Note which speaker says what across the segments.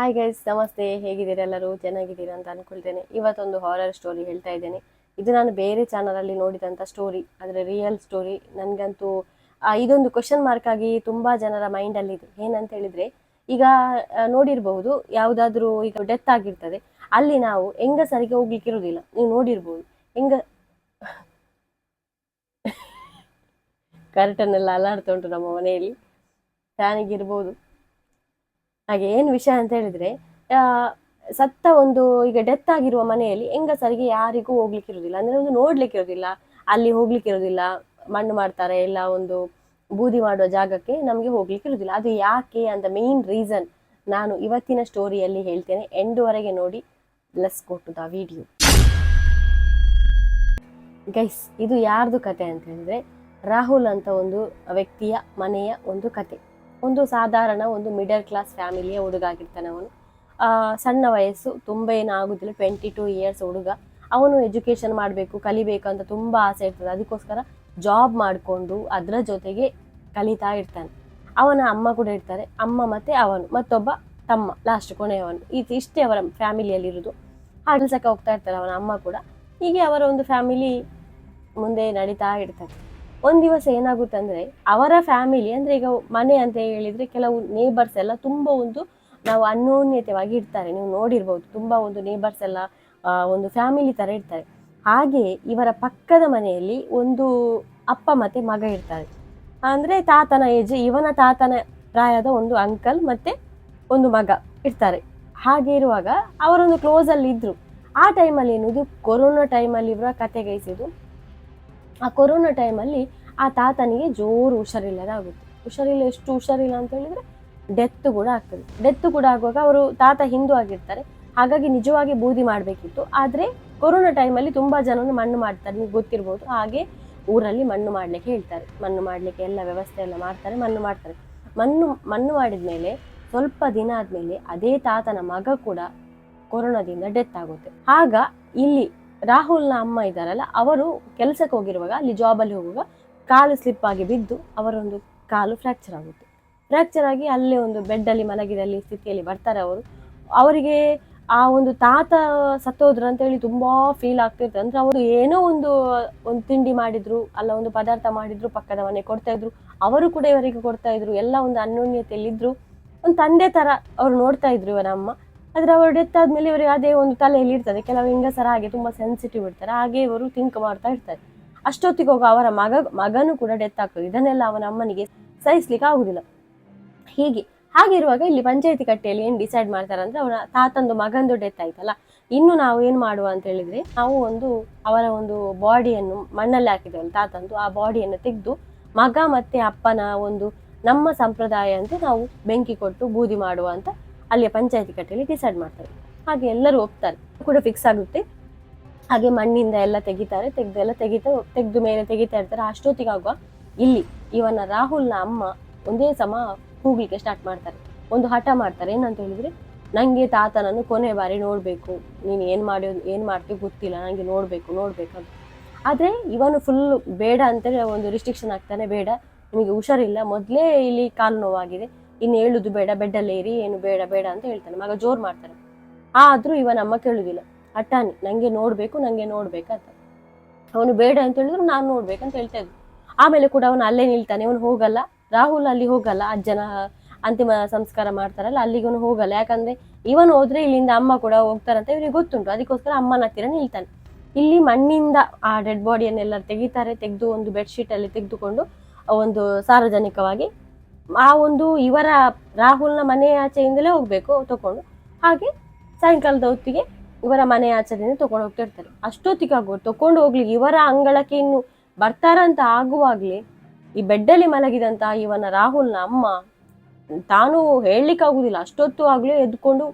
Speaker 1: Hi guys, ನಮಸ್ತೆ. ಹೇಗಿದ್ದೀರಾ? ಎಲ್ಲರೂ ಚೆನ್ನಾಗಿದ್ದೀರಾ ಅಂತ ಅನ್ಕೊಳ್ತೇನೆ. ಇವತ್ತೊಂದು ಹಾರರ್ ಸ್ಟೋರಿ ಹೇಳ್ತಾ ಇದ್ದೇನೆ. ಇದು ನಾನು ಬೇರೆ ಚಾನಲಲ್ಲಿ ನೋಡಿದಂಥ ಸ್ಟೋರಿ, ಆದರೆ ರಿಯಲ್ ಸ್ಟೋರಿ. ನನಗಂತೂ ಇದೊಂದು ಕ್ವಶನ್ ಮಾರ್ಕ್ ಆಗಿ ತುಂಬ ಜನರ ಮೈಂಡಲ್ಲಿದೆ. ಏನಂತ ಹೇಳಿದರೆ, ಈಗ ನೋಡಿರ್ಬಹುದು, ಯಾವುದಾದ್ರೂ ಈಗ ಡೆತ್ ಆಗಿರ್ತದೆ, ಅಲ್ಲಿ ನಾವು ಹೆಂಗಸರಿಗೆ ಹೋಗ್ಲಿಕ್ಕೆ ಇರೋದಿಲ್ಲ. ನೀವು ನೋಡಿರ್ಬೋದು, ಕರ್ಟನ್ ಎಲ್ಲ ಅಲ್ಲಾಡ್ತಾ ಉಂಟು ನಮ್ಮ ಮನೆಯಲ್ಲಿ, ಫ್ಯಾನಿಗಿರ್ಬೋದು. ಹಾಗೆ ಏನು ವಿಷಯ ಅಂತ ಹೇಳಿದ್ರೆ, ಸತ್ತ ಒಂದು ಈಗ ಡೆತ್ ಆಗಿರುವ ಮನೆಯಲ್ಲಿ ಹೆಂಗಸರಿಗೆ ಯಾರಿಗೂ ಹೋಗ್ಲಿಕ್ಕೆ ಇರೋದಿಲ್ಲ, ಅಂದ್ರೆ ಒಂದು ನೋಡ್ಲಿಕ್ಕೆ ಇರೋದಿಲ್ಲ, ಅಲ್ಲಿ ಹೋಗ್ಲಿಕ್ಕೆ ಇರೋದಿಲ್ಲ. ಮಣ್ಣು ಮಾಡ್ತಾರೆ, ಇಲ್ಲ ಒಂದು ಬೂದಿ ಮಾಡುವ ಜಾಗಕ್ಕೆ ನಮಗೆ ಹೋಗ್ಲಿಕ್ಕೆ ಇರೋದಿಲ್ಲ. ಅದು ಯಾಕೆ ಅಂತ ಮೇನ್ ರೀಸನ್ ನಾನು ಇವತ್ತಿನ ಸ್ಟೋರಿಯಲ್ಲಿ ಹೇಳ್ತೇನೆ. ಎಂಡ್ವರೆಗೆ ನೋಡಿ. Let's go to the video. Guys, ಇದು ಯಾರ್ದು ಕತೆ ಅಂತ ಹೇಳಿದ್ರೆ, ರಾಹುಲ್ ಅಂತ ಒಂದು ವ್ಯಕ್ತಿಯ ಮನೆಯ ಒಂದು ಕತೆ. ಒಂದು ಸಾಧಾರಣ ಒಂದು ಮಿಡಲ್ ಕ್ಲಾಸ್ ಫ್ಯಾಮಿಲಿಯ ಹುಡುಗ ಆಗಿರ್ತಾನೆ ಅವನು. ಸಣ್ಣ ವಯಸ್ಸು, ತುಂಬ ಏನಾಗುದಿಲ್ಲ, 22 ಇಯರ್ಸ್ ಹುಡುಗ. ಅವನು ಎಜುಕೇಶನ್ ಮಾಡಬೇಕು, ಕಲಿಬೇಕು ಅಂತ ತುಂಬ ಆಸೆ ಇರ್ತದೆ. ಅದಕ್ಕೋಸ್ಕರ ಜಾಬ್ ಮಾಡಿಕೊಂಡು ಅದರ ಜೊತೆಗೆ ಕಲಿತಾ ಇರ್ತಾನೆ. ಅವನ ಅಮ್ಮ ಕೂಡ ಇರ್ತಾರೆ, ಅಮ್ಮ ಮತ್ತೆ ಅವನು ಮತ್ತೊಬ್ಬ ತಮ್ಮ, ಲಾಸ್ಟ್ ಕೊನೆಯವನು. ಇಷ್ಟೇ ಅವರ ಫ್ಯಾಮಿಲಿಯಲ್ಲಿರೋದು. ಆ ಕೆಲಸಕ್ಕೆ ಹೋಗ್ತಾ ಇರ್ತಾರೆ ಅವನ ಅಮ್ಮ ಕೂಡ. ಹೀಗೆ ಅವರ ಒಂದು ಫ್ಯಾಮಿಲಿ ಮುಂದೆ ನಡೀತಾ ಇರ್ತಾರೆ. ಒಂದು ದಿವಸ ಏನಾಗುತ್ತೆ ಅಂದರೆ, ಅವರ ಫ್ಯಾಮಿಲಿ ಅಂದರೆ ಈಗ ಮನೆ ಅಂತ ಹೇಳಿದರೆ ಕೆಲವು ನೇಬರ್ಸ್ ಎಲ್ಲ ತುಂಬ ಒಂದು ನಾವು ಅನ್ಯೋನ್ಯತೆಯಾಗಿ ಇರ್ತಾರೆ. ನೀವು ನೋಡಿರ್ಬೋದು, ತುಂಬ ಒಂದು ನೇಬರ್ಸ್ ಎಲ್ಲ ಒಂದು ಫ್ಯಾಮಿಲಿ ಥರ ಇರ್ತಾರೆ. ಹಾಗೆ ಇವರ ಪಕ್ಕದ ಮನೆಯಲ್ಲಿ ಒಂದು ಅಪ್ಪ ಮತ್ತು ಮಗ ಇರ್ತಾರೆ. ಅಂದರೆ ತಾತನ ಏಜ್, ಇವನ ತಾತನ ಪ್ರಾಯದ ಒಂದು ಅಂಕಲ್ ಮತ್ತು ಒಂದು ಮಗ ಇರ್ತಾರೆ. ಹಾಗೆ ಇರುವಾಗ ಅವರೊಂದು ಕ್ಲೋಸಲ್ಲಿ ಇದ್ದರು. ಆ ಟೈಮಲ್ಲಿ ಏನುದು, ಕೊರೋನಾ ಟೈಮಲ್ಲಿ ಇವರ ಕತೆ ಗೈಸಿದ್ದು. ಆ ಕೊರೋನಾ ಟೈಮಲ್ಲಿ ಆ ತಾತನಿಗೆ ಜೋರು ಹುಷಾರಿಲ್ಲದಾಗುತ್ತೆ. ಎಷ್ಟು ಹುಷಾರಿಲ್ಲ ಅಂತ ಹೇಳಿದರೆ ಡೆತ್ ಕೂಡ ಆಗ್ತದೆ. ಡೆತ್ ಕೂಡ ಆಗುವಾಗ ಅವರು ತಾತ ಹಿಂದೂ ಆಗಿರ್ತಾರೆ, ಹಾಗಾಗಿ ನಿಜವಾಗಿ ಬೂದಿ ಮಾಡಬೇಕಿತ್ತು. ಆದರೆ ಕೊರೋನಾ ಟೈಮಲ್ಲಿ ತುಂಬ ಜನನು ಮಣ್ಣು ಮಾಡ್ತಾರೆ, ನಿಮ್ಗೆ ಗೊತ್ತಿರ್ಬೋದು. ಹಾಗೆ ಊರಲ್ಲಿ ಮಣ್ಣು ಮಾಡಲಿಕ್ಕೆ ಹೇಳ್ತಾರೆ, ಮಣ್ಣು ಮಾಡಲಿಕ್ಕೆ ಎಲ್ಲ ವ್ಯವಸ್ಥೆ ಎಲ್ಲ ಮಾಡ್ತಾರೆ, ಮಣ್ಣು ಮಾಡ್ತಾರೆ. ಮಣ್ಣು ಮಾಡಿದ ಮೇಲೆ ಸ್ವಲ್ಪ ದಿನ ಆದಮೇಲೆ ಅದೇ ತಾತನ ಮಗ ಕೂಡ ಕೊರೋನಾದಿಂದ ಡೆತ್ ಆಗುತ್ತೆ. ಆಗ ಇಲ್ಲಿ ರಾಹುಲ್ನ ಅಮ್ಮ ಇದ್ದಾರಲ್ಲ, ಅವರು ಕೆಲಸಕ್ಕೆ ಹೋಗಿರುವಾಗ ಅಲ್ಲಿ ಜಾಬಲ್ಲಿ ಹೋಗುವಾಗ ಕಾಲು ಸ್ಲಿಪ್ ಆಗಿ ಬಿದ್ದು ಅವರೊಂದು ಕಾಲು ಫ್ರ್ಯಾಕ್ಚರ್ ಆಗುತ್ತೆ. ಫ್ರ್ಯಾಕ್ಚರ್ ಆಗಿ ಅಲ್ಲೇ ಒಂದು ಬೆಡ್ಡಲ್ಲಿ ಮಲಗಿದಲ್ಲಿ ಸ್ಥಿತಿಯಲ್ಲಿ ಬರ್ತಾರೆ ಅವರು. ಅವರಿಗೆ ಆ ಒಂದು ತಾತ ಸತ್ತೋದ್ರು ಅಂತೇಳಿ ತುಂಬ ಫೀಲ್ ಆಗ್ತಿರ್ತದೆ. ಅಂದರೆ ಅವರು ಏನೋ ಒಂದು ತಿಂಡಿ ಮಾಡಿದ್ರು, ಅಲ್ಲ ಒಂದು ಪದಾರ್ಥ ಮಾಡಿದ್ರು, ಪಕ್ಕದ ಮನೆ ಕೊಡ್ತಾ ಇದ್ರು, ಅವರು ಕೂಡ ಇವರಿಗೆ ಕೊಡ್ತಾ ಇದ್ರು. ಎಲ್ಲ ಒಂದು ಅನ್ಯೋನ್ಯತೆಯಲ್ಲಿದ್ದರು, ಒಂದು ತಂದೆ ಥರ ಅವ್ರು ನೋಡ್ತಾ ಇದ್ರು ಇವರ ಅಮ್ಮ. ಆದರೆ ಅವರು ಡೆತ್ ಆದಮೇಲೆ ಇವರಿಗೆ ಅದೇ ಒಂದು ತಲೆಯಲ್ಲಿ ಇರ್ತದೆ. ಕೆಲವು ಹೆಂಗಸರ ಹಾಗೆ ತುಂಬ ಸೆನ್ಸಿಟಿವ್ ಇರ್ತಾರೆ, ಹಾಗೆ ಇವರು ಥಿಂಕ್ ಮಾಡ್ತಾ ಇರ್ತಾರೆ. ಅಷ್ಟೊತ್ತಿಗೆ ಹೋಗೋ ಅವರ ಮಗನೂ ಕೂಡ ಡೆತ್ ಆಗ್ತದೆ. ಇದನ್ನೆಲ್ಲ ಅವನ ಅಮ್ಮನಿಗೆ ಸಹಿಸ್ಲಿಕ್ಕೆ ಆಗುದಿಲ್ಲ. ಹಾಗಿರುವಾಗ ಇಲ್ಲಿ ಪಂಚಾಯತಿ ಕಟ್ಟೆಯಲ್ಲಿ ಏನು ಡಿಸೈಡ್ ಮಾಡ್ತಾರೆ ಅಂದರೆ, ಅವನ ತಾತಂದು ಮಗಂದು ಡೆತ್ ಆಯ್ತಲ್ಲ, ಇನ್ನು ನಾವು ಏನು ಮಾಡುವ ಅಂತ ಹೇಳಿದ್ರೆ, ನಾವು ಅವರ ಒಂದು ಬಾಡಿಯನ್ನು ಮಣ್ಣಲ್ಲಿ ಹಾಕಿದ್ದೇವಲ್ಲ ತಾತಂದು, ಆ ಬಾಡಿಯನ್ನು ತೆಗೆದು ಮಗ ಮತ್ತೆ ಅಪ್ಪನ ಒಂದು ನಮ್ಮ ಸಂಪ್ರದಾಯ ಅಂತ ನಾವು ಬೆಂಕಿ ಕೊಟ್ಟು ಬೂದಿ ಮಾಡುವ ಅಂತ ಅಲ್ಲಿಯ ಪಂಚಾಯತಿ ಕಟ್ಟೆಯಲ್ಲಿ ಡಿಸೈಡ್ ಮಾಡ್ತಾರೆ. ಹಾಗೆ ಎಲ್ಲರೂ ಒಪ್ತಾರೆ, ಕೂಡ ಫಿಕ್ಸ್ ಆಗುತ್ತೆ. ಹಾಗೆ ಮಣ್ಣಿಂದ ಎಲ್ಲ ತೆಗಿತಾರೆ, ತೆಗೆದು ಮೇಲೆ ತೆಗಿತಾ ಇರ್ತಾರೆ. ಅಷ್ಟೊತ್ತಿಗಾಗುವ ಇಲ್ಲಿ ಇವನ ರಾಹುಲ್ನ ಅಮ್ಮ ಒಂದೇ ಸಮ ಕೂಗ್ಲಿಕ್ಕೆ ಸ್ಟಾರ್ಟ್ ಮಾಡ್ತಾರೆ. ಒಂದು ಹಠ ಮಾಡ್ತಾರೆ. ಏನಂತ ಹೇಳಿದ್ರೆ, ನನಗೆ ತಾತನನ್ನು ಕೊನೆ ಬಾರಿ ನೋಡಬೇಕು, ನೀನು ಏನು ಮಾಡ್ತೀವಿ ಗೊತ್ತಿಲ್ಲ, ನನಗೆ ನೋಡಬೇಕು ಅಂತ. ಆದರೆ ಇವನು ಫುಲ್ ಬೇಡ ಅಂತೇಳಿ ಒಂದು ರಿಸ್ಟ್ರಿಕ್ಷನ್ ಆಗ್ತಾನೆ. ಬೇಡ, ನಿಮಗೆ ಹುಷಾರಿಲ್ಲ, ಮೊದಲೇ ಇಲ್ಲಿ ಕಾಲು ನೋವಾಗಿದೆ, ಇನ್ನು ಹೇಳುದು ಬೇಡ, ಬೆಡ್ಡಲ್ಲೇ ಇರಿ, ಏನು ಬೇಡ ಅಂತ ಹೇಳ್ತಾನೆ. ಮಗ ಜೋರು ಮಾಡ್ತಾನೆ. ಆದರೂ ಇವನ ಅಮ್ಮ ಕೇಳುದಿಲ್ಲ, ಹಠಾನಿ, ನನಗೆ ನೋಡ್ಬೇಕಂತ. ಅವನು ಬೇಡ ಅಂತ ಹೇಳಿದ್ರು ನಾನು ನೋಡ್ಬೇಕಂತ ಹೇಳ್ತಾ ಇದ್ದ. ಆಮೇಲೆ ಕೂಡ ಅವನು ಅಲ್ಲೇ ನಿಲ್ತಾನೆ. ಅವನು ಹೋಗಲ್ಲ, ರಾಹುಲ್ ಅಲ್ಲಿ ಹೋಗಲ್ಲ. ಅಜ್ಜನ ಅಂತಿಮ ಸಂಸ್ಕಾರ ಮಾಡ್ತಾರಲ್ಲ, ಅಲ್ಲಿಗೂ ಹೋಗಲ್ಲ. ಯಾಕಂದ್ರೆ ಇವನು ಹೋದ್ರೆ ಇಲ್ಲಿಂದ ಅಮ್ಮ ಕೂಡ ಹೋಗ್ತಾರಂತ ಇವನಿಗೆ ಗೊತ್ತುಂಟು. ಅದಕ್ಕೋಸ್ಕರ ಅಮ್ಮನ ಹತ್ತಿರ ನಿಲ್ತಾನೆ. ಇಲ್ಲಿ ಮಣ್ಣಿಂದ ಆ ಡೆಡ್ ಬಾಡಿಯನ್ನೆಲ್ಲ ತೆಗೆದು ಒಂದು ಬೆಡ್ಶೀಟ್ ಅಲ್ಲಿ ತೆಗೆದುಕೊಂಡು ಒಂದು ಸಾರ್ವಜನಿಕವಾಗಿ ಆ ಒಂದು ಇವರ ರಾಹುಲ್ನ ಮನೆ ಆಚೆಯಿಂದಲೇ ಹೋಗ್ಬೇಕು ತಕೊಂಡು. ಹಾಗೆ ಸಾಯಂಕಾಲದ ಹೊತ್ತಿಗೆ ಇವರ ಮನೆ ಆಚೆಯಿಂದ ತಗೊಂಡು ಹೋಗ್ತಿರ್ತಾರೆ. ಅಷ್ಟೊತ್ತಿಗೆ ತಕೊಂಡು ಹೋಗ್ಲಿಕ್ಕೆ ಇವರ ಅಂಗಳಕ್ಕೆ ಇನ್ನು ಬರ್ತಾರಂತ ಆಗುವಾಗ್ಲೇ ಈ ಬೆಡ್ಡಲ್ಲಿ ಮಲಗಿದಂತ ಇವನ ರಾಹುಲ್ನ ಅಮ್ಮ ತಾನು ಹೇಳಲಿಕ್ಕೆ ಆಗುದಿಲ್ಲ, ಅಷ್ಟೊತ್ತು ಆಗ್ಲೇ ಎದ್ಕೊಂಡು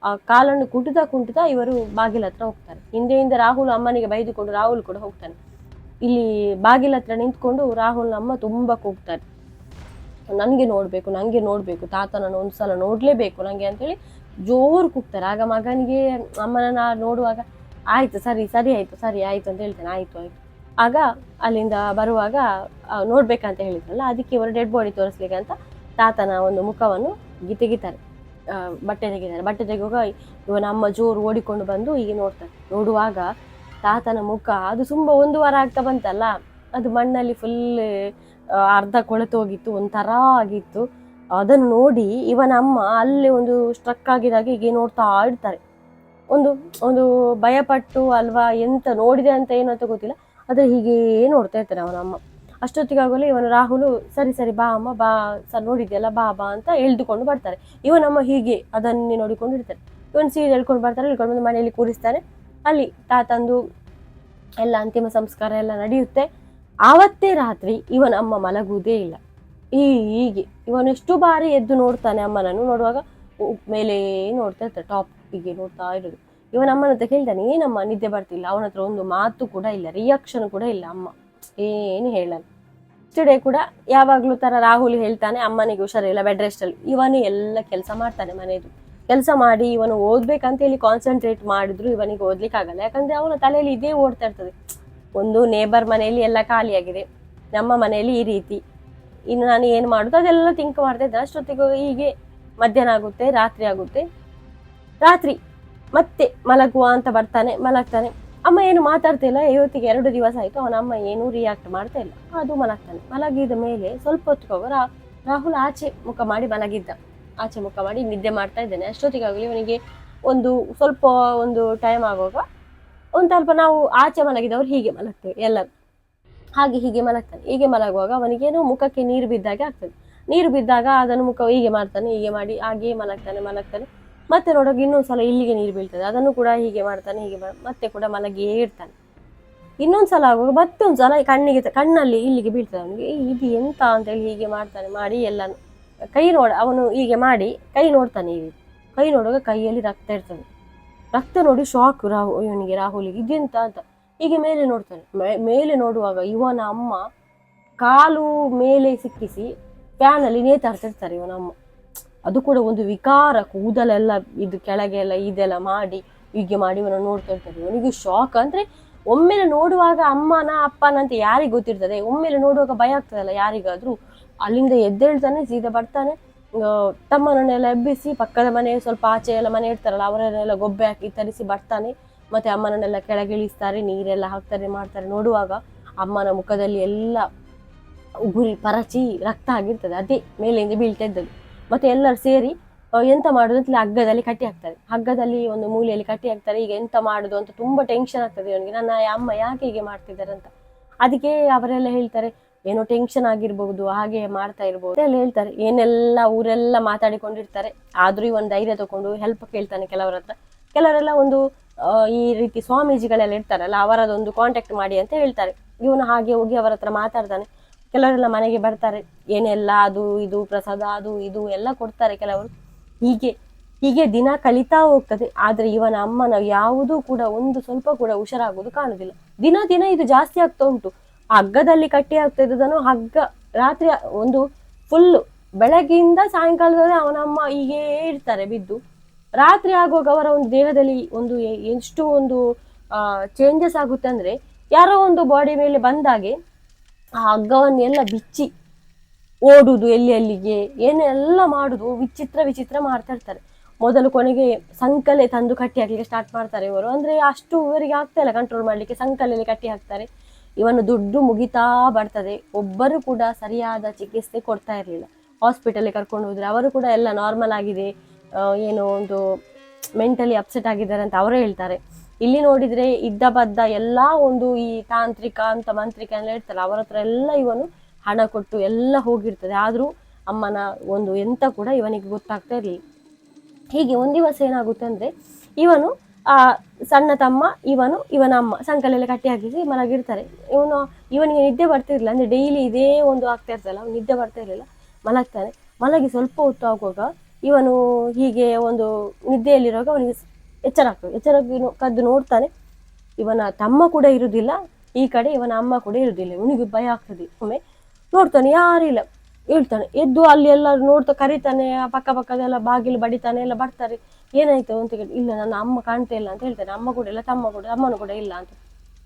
Speaker 1: ಆ ಕಾಲನ್ನು ಕುಂಟುತ್ತಾ ಇವರು ಬಾಗಿಲ ಹತ್ರ ಹೋಗ್ತಾರೆ. ಹಿಂದೆಯಿಂದ ರಾಹುಲ್ ಅಮ್ಮನಿಗೆ ಬೈದುಕೊಂಡು ರಾಹುಲ್ ಕೂಡ ಹೋಗ್ತಾನೆ. ಇಲ್ಲಿ ಬಾಗಿಲ ಹತ್ರ ನಿಂತ್ಕೊಂಡು ರಾಹುಲ್ನ ಅಮ್ಮ ತುಂಬಾ ಕೂಗ್ತಾರೆ, ನನಗೆ ನೋಡ್ಬೇಕು ತಾತನನ್ನು ಒಂದ್ಸಲ ನೋಡ್ಲೇಬೇಕು ನನಗೆ ಅಂತೇಳಿ ಜೋರು ಕೂಗ್ತಾರೆ. ಆಗ ಮಗನಿಗೆ ಅಮ್ಮನನ್ನ ನೋಡುವಾಗ ಆಯ್ತು ಸರಿ ಆಯ್ತು ಅಂತ ಹೇಳ್ತಾನೆ. ಆಯ್ತು. ಆಗ ಅಲ್ಲಿಂದ ಬರುವಾಗ ನೋಡ್ಬೇಕಂತ ಹೇಳಿದ್ರಲ್ಲ, ಅದಕ್ಕೆ ಇವರು ಡೆಡ್ ಬಾಡಿ ತೋರಿಸ್ಲಿಕ್ಕೆ ಅಂತ ತಾತನ ಒಂದು ಮುಖವನ್ನು ತೆಗಿತಾರೆ. ಬಟ್ಟೆ ತೆಗಿತಾರೆ. ಬಟ್ಟೆ ತೆಗುವಾಗ ಇವನ ಅಮ್ಮ ಜೋರು ಓಡಿಕೊಂಡು ಬಂದು ಹೀಗೆ ನೋಡ್ತಾರೆ. ನೋಡುವಾಗ ತಾತನ ಮುಖ ಅದು ತುಂಬ 1 ವಾರ ಆಗ್ತಾ ಬಂತಲ್ಲ, ಅದು ಮಣ್ಣಲ್ಲಿ ಫುಲ್ ಅರ್ಧ ಕೊಳೆತು ಹೋಗಿತ್ತು, ಒಂಥರ ಆಗಿತ್ತು. ಅದನ್ನು ನೋಡಿ ಇವನ ಅಮ್ಮ ಅಲ್ಲಿ ಒಂದು ಸ್ಟ್ರಕ್ ಆಗಿದಾಗ ಹೀಗೆ ನೋಡ್ತಾ ಇರ್ತಾರೆ. ಒಂದು ಒಂದು ಭಯಪಟ್ಟು ಅಲ್ವಾ ಎಂತ ನೋಡಿದೆ ಅಂತ ಏನು ಅಂತ ಗೊತ್ತಿಲ್ಲ, ಆದರೆ ಹೀಗೇ ನೋಡ್ತಾ ಇರ್ತಾನೆ ಅವನ ಅಮ್ಮ. ಅಷ್ಟೊತ್ತಿಗಾಗಲೂ ಇವನು ರಾಹುಲು ಸರಿ ಸರಿ ಬಾ ಅಮ್ಮ ಬಾ, ಸರ್ ನೋಡಿದ್ಯಲ್ಲ ಬಾ ಬಾ ಅಂತ ಎಳ್ದುಕೊಂಡು ಬರ್ತಾರೆ. ಇವನಮ್ಮ ಹೀಗೆ ಅದನ್ನೇ ನೋಡಿಕೊಂಡು ಇರ್ತಾರೆ. ಇವನು ಸೀರೆ ಹೇಳ್ಕೊಂಡು ಬರ್ತಾರೆ. ಹೇಳ್ಕೊಂಡು ಬಂದು ಮನೆಯಲ್ಲಿ ಕೂರಿಸ್ತಾನೆ. ಅಲ್ಲಿ ತಾತಂದು ಎಲ್ಲ ಅಂತಿಮ ಸಂಸ್ಕಾರ ಎಲ್ಲ ನಡೆಯುತ್ತೆ. ಆವತ್ತೇ ರಾತ್ರಿ ಇವನ ಅಮ್ಮ ಮಲಗುವುದೇ ಇಲ್ಲ. ಹೀಗೆ ಇವನು ಎಷ್ಟು ಬಾರಿ ಎದ್ದು ನೋಡ್ತಾನೆ ಅಮ್ಮನನ್ನು. ನೋಡುವಾಗ ಮೇಲೆ ನೋಡ್ತಾ ಇರ್ತಾರೆ, ಟಾಪ್ ಹೀಗೆ ನೋಡ್ತಾ ಇರೋದು. ಇವನ ಅಮ್ಮನ ಹತ್ರ ಕೇಳ್ತಾನೆ, ಏನಮ್ಮ ನಿದ್ದೆ ಬರ್ತಿಲ್ಲ? ಅವನ ಹತ್ರ ಒಂದು ಮಾತು ಕೂಡ ಇಲ್ಲ, ರಿಯಾಕ್ಷನ್ ಕೂಡ ಇಲ್ಲ. ಅಮ್ಮ ಏನು ಹೇಳಲ್ಲ. ನೆಕ್ಸ್ಟ್ ಡೇ ಕೂಡ ಯಾವಾಗ್ಲೂ ತರ ರಾಹುಲ್ ಹೇಳ್ತಾನೆ ಅಮ್ಮನಿಗೆ ಹುಷಾರಿಲ್ಲ, ಬೆಡ್ ರೆಸ್ಟ್ ಅಲ್ಲಿ. ಇವನು ಎಲ್ಲ ಕೆಲಸ ಮಾಡ್ತಾನೆ, ಮನೆಯದು ಕೆಲಸ ಮಾಡಿ. ಇವನು ಓದ್ಬೇಕಂತ ಹೇಳಿ ಕಾನ್ಸಂಟ್ರೇಟ್ ಮಾಡಿದ್ರು ಇವನಿಗೆ ಓದ್ಲಿಕ್ಕೆ ಆಗಲ್ಲ. ಯಾಕಂದ್ರೆ ಅವನ ತಲೆಯಲ್ಲಿ ಇದೇ ಓಡ್ತಾ ಇರ್ತದೆ, ಒಂದು ನೇಬರ್ ಮನೆಯಲ್ಲಿ ಎಲ್ಲ ಖಾಲಿಯಾಗಿದೆ, ನಮ್ಮ ಮನೆಯಲ್ಲಿ ಈ ರೀತಿ, ಇನ್ನು ನಾನು ಏನು ಮಾಡುದು ಅದೆಲ್ಲ ಥಿಂಕ್ ಮಾಡ್ತಾ ಇದ್ದೆ. ಅಷ್ಟೊತ್ತಿಗೆ ಹೀಗೆ ಮಧ್ಯಾಹ್ನ ಆಗುತ್ತೆ, ರಾತ್ರಿ ಆಗುತ್ತೆ. ರಾತ್ರಿ ಮತ್ತೆ ಮಲಗುವ ಅಂತ ಬರ್ತಾನೆ, ಮಲಗ್ತಾನೆ. ಅಮ್ಮ ಏನು ಮಾತಾಡ್ತಾ ಇಲ್ಲ. ಇವತ್ತಿಗೆ 2 ದಿವಸ ಆಯ್ತು, ಅವನ ಅಮ್ಮ ಏನೂ ರಿಯಾಕ್ಟ್ ಮಾಡ್ತಾ ಇಲ್ಲ. ಅದು ಮಲಗ್ತಾನೆ. ಮಲಗಿದ ಮೇಲೆ ಸ್ವಲ್ಪ ಹೊತ್ತಿಗೆ ರಾಹುಲ್ ಆಚೆ ಮುಖ ಮಾಡಿ ಮಲಗಿದ್ದ. ಆಚೆ ಮುಖ ಮಾಡಿ ನಿದ್ದೆ ಮಾಡ್ತಾ ಇದ್ದಾನೆ. ಅಷ್ಟೊತ್ತಿಗಾಗಲಿ ಇವನಿಗೆ ಸ್ವಲ್ಪ ಒಂದು ಟೈಮ್ ಆಗುವಾಗ ಒಂದು ಸ್ವಲ್ಪ ನಾವು ಆಚೆ ಮಲಗಿದವರು ಹೀಗೆ ಮಲಗ್ತೇವೆ ಎಲ್ಲರೂ, ಹಾಗೆ ಹೀಗೆ ಮಲಗ್ತಾನೆ. ಹೀಗೆ ಮಲಗುವಾಗ ಅವನಿಗೇನು ಮುಖಕ್ಕೆ ನೀರು ಬಿದ್ದಾಗೆ ಆಗ್ತದೆ. ನೀರು ಬಿದ್ದಾಗ ಅದನ್ನು ಮುಖ ಹೀಗೆ ಮಾಡ್ತಾನೆ, ಹೀಗೆ ಮಾಡಿ ಹಾಗೆ ಮಲಗ್ತಾನೆ. ಮತ್ತೆ ನೋಡೋಕೆ ಇನ್ನೊಂದ್ಸಲ ಇಲ್ಲಿಗೆ ನೀರು ಬೀಳ್ತದೆ, ಅದನ್ನು ಕೂಡ ಹೀಗೆ ಮಾಡ್ತಾನೆ, ಮತ್ತೆ ಕೂಡ ಮಲಗಿಯೇ ಇರ್ತಾನೆ. ಇನ್ನೊಂದ್ಸಲ ಆಗುವಾಗ ಮತ್ತೊಂದ್ಸಲ ಕಣ್ಣಲ್ಲಿ ಇಲ್ಲಿಗೆ ಬೀಳ್ತದೆ. ಅವನಿಗೆ ಇದು ಎಂತ ಅಂತೇಳಿ ಹೀಗೆ ಮಾಡ್ತಾನೆ. ಮಾಡಿ ಎಲ್ಲಾನು ಅವನು ಹೀಗೆ ಮಾಡಿ ಕೈ ನೋಡ್ತಾನೆ. ಕೈ ನೋಡುವಾಗ ಕೈಯಲ್ಲಿ ರಕ್ತ ಇರ್ತದೆ. ರಕ್ತ ನೋಡಿ ಶಾಕ್ ಇವನಿಗೆ, ರಾಹುಲಿಗೆ ಇದೆಂತ ಅಂತ. ಹೀಗೆ ಮೇಲೆ ನೋಡ್ತಾನೆ. ಮೇಲೆ ನೋಡುವಾಗ ಇವನ ಅಮ್ಮ ಕಾಲು ಮೇಲೆ ಸಿಕ್ಕಿಸಿ ಫ್ಯಾನಲ್ಲಿ ನೇತಾಡ್ತಿರ್ತಾರೆ ಇವನ ಅಮ್ಮ. ಅದು ಕೂಡ ಒಂದು ವಿಕಾರ, ಕೂದಲೆಲ್ಲ ಇದು ಕೆಳಗೆ ಎಲ್ಲ ಇದೆಲ್ಲ ಮಾಡಿ ಹೀಗೆ ಮಾಡಿ ಇವನ ನೋಡ್ತಾ ಇರ್ತಾರೆ. ಇವನಿಗೆ ಶಾಕ್. ಅಂದ್ರೆ ಒಮ್ಮೆಲೆ ನೋಡುವಾಗ ಅಮ್ಮನ ಅಪ್ಪನ ಅಂತ ಯಾರಿಗೆ ಗೊತ್ತಿರ್ತದೆ, ಒಮ್ಮೆಲೆ ನೋಡುವಾಗ ಭಯ ಆಗ್ತದಲ್ಲ ಯಾರಿಗಾದ್ರೂ. ಅಲ್ಲಿಂದ ಎದ್ದೇಳ್ತಾನೆ, ಸೀದಾ ಬರ್ತಾನೆ. ತಮ್ಮನನ್ನೆಲ್ಲ ಎಬ್ಬಿಸಿ ಪಕ್ಕದ ಮನೆ ಸ್ವಲ್ಪ ಆಚೆ ಎಲ್ಲ ಮನೆ ಇರ್ತಾರಲ್ಲ ಅವರನ್ನೆಲ್ಲ ಗೊಬ್ಬೆ ಹಾಕಿ ತರಿಸಿ ಬರ್ತಾನೆ. ಮತ್ತೆ ಅಮ್ಮನನ್ನೆಲ್ಲ ಕೆಳಗಿಳಿಸ್ತಾರೆ, ನೀರೆಲ್ಲ ಹಾಕ್ತಾರೆ, ಮಾಡ್ತಾರೆ. ನೋಡುವಾಗ ಅಮ್ಮನ ಮುಖದಲ್ಲಿ ಎಲ್ಲ ಉಗುರಿ ಪರಚಿ ರಕ್ತ ಆಗಿರ್ತದೆ, ಅದೇ ಮೇಲೆಯಿಂದ ಬೀಳ್ತಾ ಇದ್ದದ್ದು. ಮತ್ತೆ ಎಲ್ಲರೂ ಸೇರಿ ಎಂತ ಮಾಡುದು ಅಂತ ಹಗ್ಗದಲ್ಲಿ ಕಟ್ಟಿ ಹಾಕ್ತಾರೆ. ಹಗ್ಗದಲ್ಲಿ ಒಂದು ಮೂಲೆಯಲ್ಲಿ ಕಟ್ಟಿ ಹಾಕ್ತಾರೆ. ಈಗ ಎಂತ ಮಾಡುದು ಅಂತ ತುಂಬಾ ಟೆನ್ಷನ್ ಆಗ್ತದೆ ಇವನಿಗೆ, ನನ್ನ ಅಮ್ಮ ಯಾಕೆ ಹೀಗೆ ಮಾಡ್ತಿದ್ದಾರೆ ಅಂತ. ಅದಕ್ಕೆ ಅವರೆಲ್ಲ ಹೇಳ್ತಾರೆ, ಏನೋ ಟೆನ್ಷನ್ ಆಗಿರ್ಬಹುದು, ಹಾಗೆ ಮಾಡ್ತಾ ಇರ್ಬೋದು ಎಲ್ಲ ಹೇಳ್ತಾರೆ. ಏನೆಲ್ಲ ಊರೆಲ್ಲ ಮಾತಾಡಿಕೊಂಡಿರ್ತಾರೆ. ಆದ್ರೂ ಇವನ್ ಧೈರ್ಯ ತಗೊಂಡು ಹೆಲ್ಪ್ ಕೇಳ್ತಾನೆ ಕೆಲವರ ಹತ್ರ. ಕೆಲವರೆಲ್ಲ ಒಂದು ಈ ರೀತಿ ಸ್ವಾಮೀಜಿಗಳೆಲ್ಲ ಇರ್ತಾರಲ್ಲ, ಅವರದೊಂದು ಕಾಂಟ್ಯಾಕ್ಟ್ ಮಾಡಿ ಅಂತ ಹೇಳ್ತಾರೆ. ಇವನು ಹಾಗೆ ಹೋಗಿ ಅವರ ಹತ್ರ ಮಾತಾಡ್ತಾನೆ. ಕೆಲವರೆಲ್ಲ ಮನೆಗೆ ಬರ್ತಾರೆ, ಏನೆಲ್ಲ ಅದು ಇದು ಪ್ರಸಾದ ಅದು ಇದು ಎಲ್ಲ ಕೊಡ್ತಾರೆ ಕೆಲವರು. ಹೀಗೆ ದಿನ ಕಲಿತಾ ಹೋಗ್ತದೆ. ಆದ್ರೆ ಇವನ ಅಮ್ಮನ ಯಾವುದೂ ಕೂಡ ಒಂದು ಸ್ವಲ್ಪ ಕೂಡ ಹುಷಾರಾಗುವುದು ಕಾಣುದಿಲ್ಲ. ದಿನ ಇದು ಜಾಸ್ತಿ ಆಗ್ತಾ ಉಂಟು. ಹಗ್ಗದಲ್ಲಿ ಕಟ್ಟಿ ಆಗ್ತಾ ಇದ್ದದನ್ನು ಹಗ್ಗ ರಾತ್ರಿ ಒಂದು ಫುಲ್ಲು ಬೆಳಗ್ಗೆಯಿಂದ ಸಾಯಂಕಾಲದವರೆ ಅವನ ಅಮ್ಮ ಹೀಗೆ ಇರ್ತಾರೆ ಬಿದ್ದು. ರಾತ್ರಿ ಆಗುವಾಗ ಅವರ ಒಂದು ದೇಹದಲ್ಲಿ ಒಂದು ಎಷ್ಟು ಒಂದು ಚೇಂಜಸ್ ಆಗುತ್ತೆ ಅಂದ್ರೆ, ಯಾರೋ ಒಂದು ಬಾಡಿ ಮೇಲೆ ಬಂದಾಗೆ ಆ ಹಗ್ಗವನ್ನೆಲ್ಲ ಬಿಚ್ಚಿ ಓಡುದು, ಎಲ್ಲಿಗೆ ಏನೆಲ್ಲ ಮಾಡುದು, ವಿಚಿತ್ರ ಮಾಡ್ತಾ ಇರ್ತಾರೆ. ಮೊದಲು ಕೊನೆಗೆ ಸಂಕಲೆ ತಂದು ಕಟ್ಟಿ ಹಾಕ್ಲಿಕ್ಕೆ ಸ್ಟಾರ್ಟ್ ಮಾಡ್ತಾರೆ ಇವರು. ಅಂದ್ರೆ ಅಷ್ಟು ಇವರಿಗೆ ಆಗ್ತಾ ಇಲ್ಲ ಕಂಟ್ರೋಲ್ ಮಾಡ್ಲಿಕ್ಕೆ, ಸಂಕಲೆಯಲ್ಲಿ ಕಟ್ಟಿ ಹಾಕ್ತಾರೆ. ಇವನು ದುಡ್ಡು ಮುಗಿತಾ ಬರ್ತದೆ. ಒಬ್ಬರು ಕೂಡ ಸರಿಯಾದ ಚಿಕಿತ್ಸೆ ಕೊಡ್ತಾ ಇರ್ಲಿಲ್ಲ. ಹಾಸ್ಪಿಟಲ್ಗೆ ಕರ್ಕೊಂಡು ಹೋದ್ರೆ ಅವರು ಕೂಡ ಎಲ್ಲ ನಾರ್ಮಲ್ ಆಗಿದೆ, ಏನೋ ಒಂದು ಮೆಂಟಲಿ ಅಪ್ಸೆಟ್ ಆಗಿದ್ದಾರೆ ಅಂತ ಅವರೇ ಹೇಳ್ತಾರೆ. ಇಲ್ಲಿ ನೋಡಿದ್ರೆ ಇದ್ದ ಬದ್ದ ಎಲ್ಲ ಒಂದು ಈ ತಾಂತ್ರಿಕ ಅಂತ ಮಂತ್ರಿಕ ಎಲ್ಲ ಇರ್ತಾರೆ, ಅವರ ಹತ್ರ ಎಲ್ಲ ಇವನು ಹಣ ಕೊಟ್ಟು ಎಲ್ಲ ಹೋಗಿರ್ತದೆ. ಆದ್ರೂ ಅಮ್ಮನ ಒಂದು ಎಂತ ಕೂಡ ಇವನಿಗೆ ಗೊತ್ತಾಗ್ತಾ ಇರ್ಲಿಲ್ಲ. ಹೀಗೆ ಒಂದು ದಿವಸ ಏನಾಗುತ್ತೆ ಅಂದ್ರೆ, ಇವನು ಸಣ್ಣ ತಮ್ಮ ಇವನ ಅಮ್ಮ ಸಂಕಲೆಲ್ಲ ಕಟ್ಟಿ ಹಾಕಿಸಿ ಮಲಗಿರ್ತಾರೆ. ಇವನಿಗೆ ನಿದ್ದೆ ಬರ್ತಿರ್ಲಿಲ್ಲ. ಅಂದ್ರೆ ಡೈಲಿ ಇದೇ ಒಂದು ಆಗ್ತಾ ಇರ್ತಲ್ಲ, ನಿದ್ದೆ ಬರ್ತಾ ಇರ್ಲಿಲ್ಲ. ಮಲಗ್ತಾನೆ. ಮಲಗಿ ಸ್ವಲ್ಪ ಹೊತ್ತು ಆಗುವಾಗ ಇವನು ಹೀಗೆ ಒಂದು ನಿದ್ದೆಯಲ್ಲಿರುವಾಗ ಅವನಿಗೆ ಎಚ್ಚರ ಆಗ್ತದೆ. ಕದ್ದು ನೋಡ್ತಾನೆ, ಇವನ ತಮ್ಮ ಕೂಡ ಇರುವುದಿಲ್ಲ, ಈ ಕಡೆ ಇವನ ಅಮ್ಮ ಕೂಡ ಇರುವುದಿಲ್ಲ. ಇವನಿಗೆ ಭಯ ಆಗ್ತದೆ. ಒಮ್ಮೆ ನೋಡ್ತಾನೆ, ಯಾರಿಲ್ಲ. ಹೇಳ್ತಾನೆ, ಎದ್ದು ಅಲ್ಲಿ ಎಲ್ಲ ನೋಡ್ತಾ ಕರಿತಾನೆ, ಪಕ್ಕದೆಲ್ಲ ಬಾಗಿಲು ಬಡಿತಾನೆ, ಎಲ್ಲ ಬರ್ತಾರೆ. ಏನಾಯ್ತು ಅಂತ ಕೇಳಿ, ಇಲ್ಲ ನನ್ನ ಅಮ್ಮ ಕಾಣ್ತಾ ಇಲ್ಲ ಅಂತ ಹೇಳ್ತಾನೆ. ಅಮ್ಮ ಕೂಡ ಇಲ್ಲ, ಅಮ್ಮನೂ ಕೂಡ ಇಲ್ಲ ಅಂತ.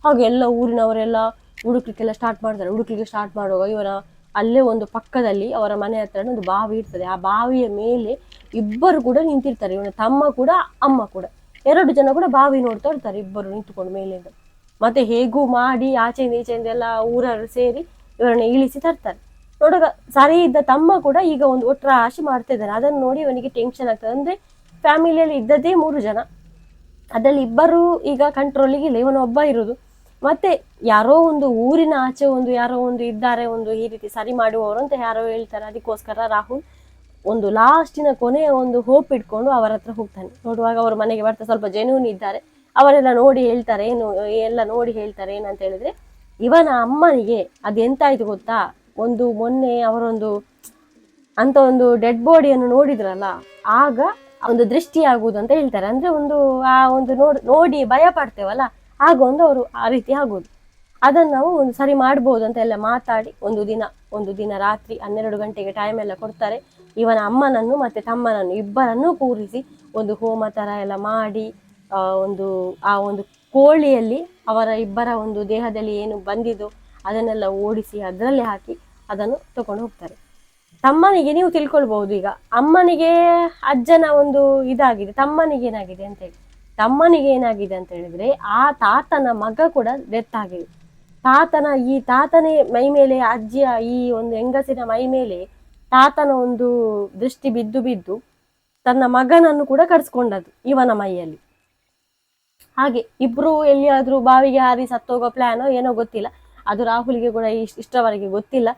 Speaker 1: ಹಾಗೆ ಎಲ್ಲ ಊರಿನವರೆಲ್ಲ ಹುಡುಕ್ಲಿಕ್ಕೆಲ್ಲ ಸ್ಟಾರ್ಟ್ ಮಾಡ್ತಾರೆ. ಹುಡುಕ್ಲಿಕ್ಕೆ ಸ್ಟಾರ್ಟ್ ಮಾಡುವಾಗ ಇವನ ಅಲ್ಲೇ ಒಂದು ಪಕ್ಕದಲ್ಲಿ ಅವರ ಮನೆ ಹತ್ರ ಒಂದು ಬಾವಿ ಇರ್ತದೆ. ಆ ಬಾವಿಯ ಮೇಲೆ ಇಬ್ಬರು ಕೂಡ ನಿಂತಿರ್ತಾರೆ, ಇವನ ತಮ್ಮ ಕೂಡ ಅಮ್ಮ ಕೂಡ, 2 ಜನ ಕೂಡ ಬಾವಿ ನೋಡ್ತಾ ಇರ್ತಾರೆ ಇಬ್ಬರು ನಿಂತುಕೊಂಡು ಮೇಲಿಂದ. ಮತ್ತೆ ಹೇಗೂ ಮಾಡಿ ಆಚೆಯಿಂದ ಈಚೆಯಿಂದ ಎಲ್ಲ ಊರವರು ಸೇರಿ ಇವರನ್ನ ಇಳಿಸಿ ತರ್ತಾರೆ. ನೋಡುವಾಗ ಸರಿ ಇದ್ದ ತಮ್ಮ ಕೂಡ ಈಗ ಒಂದು ಒಟ್ರಾಶಿ ಮಾಡ್ತಾ ಇದ್ದಾನೆ. ಅದನ್ನು ನೋಡಿ ಇವನಿಗೆ ಟೆನ್ಷನ್ ಆಗ್ತದೆ. ಅಂದ್ರೆ ಫ್ಯಾಮಿಲಿಯಲ್ಲಿ ಇದ್ದದ್ದೇ 3 ಜನ, ಅದ್ರಲ್ಲಿ ಇಬ್ಬರು ಈಗ ಕಂಟ್ರೋಲಿಗೆ ಇಲ್ಲ, ಇವನು ಒಬ್ಬ ಇರುದು. ಮತ್ತೆ ಯಾರೋ ಒಂದು ಊರಿನ ಆಚೆ ಒಂದು ಯಾರೋ ಒಂದು ಇದ್ದಾರೆ, ಒಂದು ಈ ರೀತಿ ಸರಿ ಮಾಡುವವರು ಅಂತ ಯಾರೋ ಹೇಳ್ತಾರೆ. ಅದಕ್ಕೋಸ್ಕರ ರಾಹುಲ್ ಒಂದು ಲಾಸ್ಟಿನ ಕೊನೆಯ ಒಂದು ಹೋಪ್ ಇಟ್ಕೊಂಡು ಅವರ ಹತ್ರ ಹೋಗ್ತಾನೆ. ನೋಡುವಾಗ ಅವರು ಮನೆಗೆ ಬರ್ತಾ ಸ್ವಲ್ಪ ಜೆನ್ಯೂನ್ ಇದ್ದಾರೆ, ಅವರೆಲ್ಲ ನೋಡಿ ಹೇಳ್ತಾರೆ ಏನು, ಎಲ್ಲ ನೋಡಿ ಹೇಳ್ತಾರೆ ಏನಂತ ಹೇಳಿದ್ರೆ, ಇವನ ಅಮ್ಮನಿಗೆ ಅದೆಂತಾಯ್ತು ಗೊತ್ತಾ, ಒಂದು ಮೊನ್ನೆ ಅವರೊಂದು ಅಂತ ಒಂದು ಡೆಡ್ ಬಾಡಿಯನ್ನು ನೋಡಿದ್ರಲ್ಲ, ಆಗ ಒಂದು ದೃಷ್ಟಿ ಆಗುವುದು ಅಂತ ಹೇಳ್ತಾರೆ. ಅಂದ್ರೆ ಒಂದು ಆ ಒಂದು ನೋಡಿ ಭಯ ಪಡ್ತೇವಲ್ಲ, ಆಗ ಒಂದು ಅವರು ಆ ರೀತಿ ಆಗುದು. ಅದನ್ನು ನಾವು ಒಂದು ಸರಿ ಮಾಡ್ಬೋದು ಅಂತ ಎಲ್ಲ ಮಾತಾಡಿ ಒಂದು ದಿನ ರಾತ್ರಿ 12 ಗಂಟೆಗೆ ಟೈಮ್ ಎಲ್ಲ ಕೊಡ್ತಾರೆ. ಇವನ ಅಮ್ಮನನ್ನು ಮತ್ತೆ ತಮ್ಮನನ್ನು ಇಬ್ಬರನ್ನೂ ಕೂರಿಸಿ ಒಂದು ಹೋಮ ತರ ಎಲ್ಲ ಮಾಡಿ ಆ ಒಂದು ಕೋಳಿಯಲ್ಲಿ ಅವರ ಇಬ್ಬರ ಒಂದು ದೇಹದಲ್ಲಿ ಏನು ಬಂದಿದೋ ಅದನ್ನೆಲ್ಲ ಓಡಿಸಿ ಅದರಲ್ಲಿ ಹಾಕಿ ಅದನ್ನು ತಕೊಂಡು ಹೋಗ್ತಾರೆ. ತಮ್ಮನಿಗೆ ನೀವು ತಿಳ್ಕೊಳ್ಬಹುದು, ಈಗ ಅಮ್ಮನಿಗೆ ಅಜ್ಜನ ಒಂದು ಇದಾಗಿದೆ, ತಮ್ಮನಿಗೆ ಏನಾಗಿದೆ ಅಂತ ಹೇಳಿ. ತಮ್ಮನಿಗೆ ಏನಾಗಿದೆ ಅಂತ ಹೇಳಿದ್ರೆ, ಆ ತಾತನ ಮಗ ಕೂಡ ಡೆತ್ ಆಗಿದೆ. ಈ ತಾತನೇ ಮೈ ಮೇಲೆ, ಅಜ್ಜಿಯ ಈ ಒಂದು ಹೆಂಗಸಿನ ಮೈ ಮೇಲೆ ತಾತನ ಒಂದು ದೃಷ್ಟಿ ಬಿದ್ದು ತನ್ನ ಮಗನನ್ನು ಕೂಡ ಕರ್ಸ್ಕೊಂಡದ್ದು ಇವನ ಮೈಯಲ್ಲಿ. ಹಾಗೆ ಇಬ್ರು ಎಲ್ಲಿಯಾದ್ರೂ ಬಾವಿಗೆ ಹಾರಿ ಸತ್ತೋಗೋ ಪ್ಲಾನೋ ಏನೋ ಗೊತ್ತಿಲ್ಲ, ಅದು ರಾಹುಲ್ಗೆ ಕೂಡ ಇಷ್ಟವರೆಗೆ ಗೊತ್ತಿಲ್ಲ.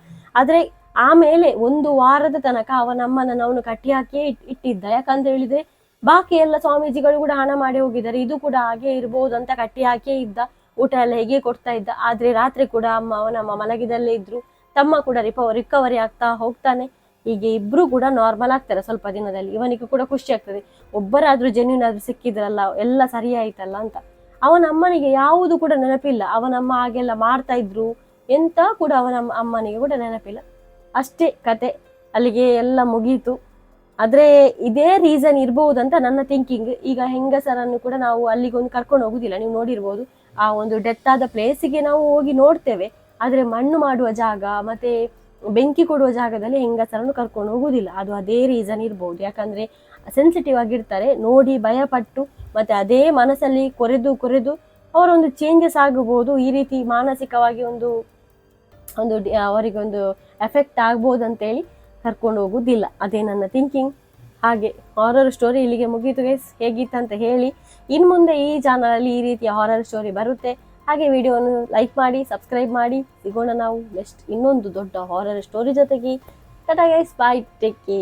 Speaker 1: ಆದ್ರೆ ಆಮೇಲೆ 1 ವಾರದ ತನಕ ಅವನಮ್ಮನನ್ನು ಅವನು ಕಟ್ಟಿ ಹಾಕಿಯೇ ಇಟ್ಟಿದ್ದ. ಯಾಕಂತ ಹೇಳಿದ್ರೆ ಬಾಕಿ ಎಲ್ಲ ಸ್ವಾಮೀಜಿಗಳು ಕೂಡ ಹಣ ಮಾಡಿ ಹೋಗಿದ್ದಾರೆ, ಇದು ಕೂಡ ಹಾಗೆ ಇರ್ಬೋದು ಅಂತ ಕಟ್ಟಿ ಹಾಕಿಯೇ ಇದ್ದ. ಊಟ ಎಲ್ಲ ಹೇಗೆ ಕೊಡ್ತಾ ಇದ್ದ. ಆದ್ರೆ ರಾತ್ರಿ ಕೂಡ ಅವನಮ್ಮ ಮಲಗಿದಲ್ಲೇ ಇದ್ರು, ತಮ್ಮ ಕೂಡ ರಿಕವರಿ ಆಗ್ತಾ ಹೋಗ್ತಾನೆ. ಹೀಗೆ ಇಬ್ರು ಕೂಡ ನಾರ್ಮಲ್ ಆಗ್ತಾರೆ ಸ್ವಲ್ಪ ದಿನದಲ್ಲಿ. ಇವನಿಗೆ ಕೂಡ ಖುಷಿ ಆಗ್ತದೆ, ಒಬ್ಬರಾದ್ರೂ ಜೆನ್ಯೂನ್ ಆದ್ರೂ ಸಿಕ್ಕಿದ್ರಲ್ಲ, ಎಲ್ಲ ಸರಿ ಆಯ್ತಲ್ಲ ಅಂತ. ಅವನ ಅಮ್ಮನಿಗೆ ಯಾವುದು ಕೂಡ ನೆನಪಿಲ್ಲ, ಅವನಮ್ಮ ಹಾಗೆಲ್ಲ ಮಾಡ್ತಾ ಇದ್ರು ಎಂತ ಕೂಡ ಅವನ ಅಮ್ಮನಿಗೆ ಕೂಡ ನೆನಪಿಲ್ಲ. ಅಷ್ಟೇ ಕತೆ, ಅಲ್ಲಿಗೆ ಎಲ್ಲ ಮುಗೀತು. ಆದ್ರೆ ಇದೇ ರೀಸನ್ ಇರ್ಬಹುದಂತ ನನ್ನ ಥಿಂಕಿಂಗ್. ಈಗ ಹೆಂಗಸರನ್ನು ಕೂಡ ನಾವು ಅಲ್ಲಿಗೊಂದು ಕರ್ಕೊಂಡು ಹೋಗುದಿಲ್ಲ, ನೀವು ನೋಡಿರ್ಬೋದು. ಆ ಒಂದು ಡೆತ್ ಆದ ಪ್ಲೇಸಿಗೆ ನಾವು ಹೋಗಿ ನೋಡ್ತೇವೆ, ಆದ್ರೆ ಮಣ್ಣು ಮಾಡುವ ಜಾಗ ಮತ್ತೆ ಬೆಂಕಿ ಕೊಡುವ ಜಾಗದಲ್ಲಿ ಹೆಂಗಸರನ್ನು ಕರ್ಕೊಂಡು ಹೋಗುದಿಲ್ಲ. ಅದು ಅದೇ ರೀಸನ್ ಇರ್ಬೋದು. ಯಾಕಂದ್ರೆ ಸೆನ್ಸಿಟಿವ್ ಆಗಿರ್ತಾರೆ, ನೋಡಿ ಭಯಪಟ್ಟು ಮತ್ತೆ ಅದೇ ಮನಸ್ಸಲ್ಲಿ ಕೊರೆದು ಅವರೊಂದು ಚೇಂಜಸ್ ಆಗಬಹುದು. ಈ ರೀತಿ ಮಾನಸಿಕವಾಗಿ ಒಂದು ಅವರಿಗೊಂದು ಎಫೆಕ್ಟ್ ಆಗ್ಬೋದು ಅಂತೇಳಿ ಕರ್ಕೊಂಡು ಹೋಗುದಿಲ್ಲ. ಅದೇ ನನ್ನ ಥಿಂಕಿಂಗ್. ಹಾಗೆ ಹಾರರ್ ಸ್ಟೋರಿ ಇಲ್ಲಿಗೆ ಮುಗೀತು ಗೈಸ್. ಹೇಗಿತ್ತಂತ ಹೇಳಿ. ಇನ್ನು ಮುಂದೆ ಈ ಚಾನಲಲ್ಲಿ ಈ ರೀತಿಯ ಹಾರರ್ ಸ್ಟೋರಿ ಬರುತ್ತೆ. ಹಾಗೆ ವಿಡಿಯೋವನ್ನು ಲೈಕ್ ಮಾಡಿ, ಸಬ್ಸ್ಕ್ರೈಬ್ ಮಾಡಿ. ಸಿಗೋಣ ನಾವು ನೆಕ್ಸ್ಟ್ ಇನ್ನೊಂದು ದೊಡ್ಡ ಹಾರರ್ ಸ್ಟೋರಿ ಜೊತೆಗೆ. ಟಾಟಾ ಗೈಸ್, ಬಾಯ್, ಟೇಕ್ ಕೇರ್.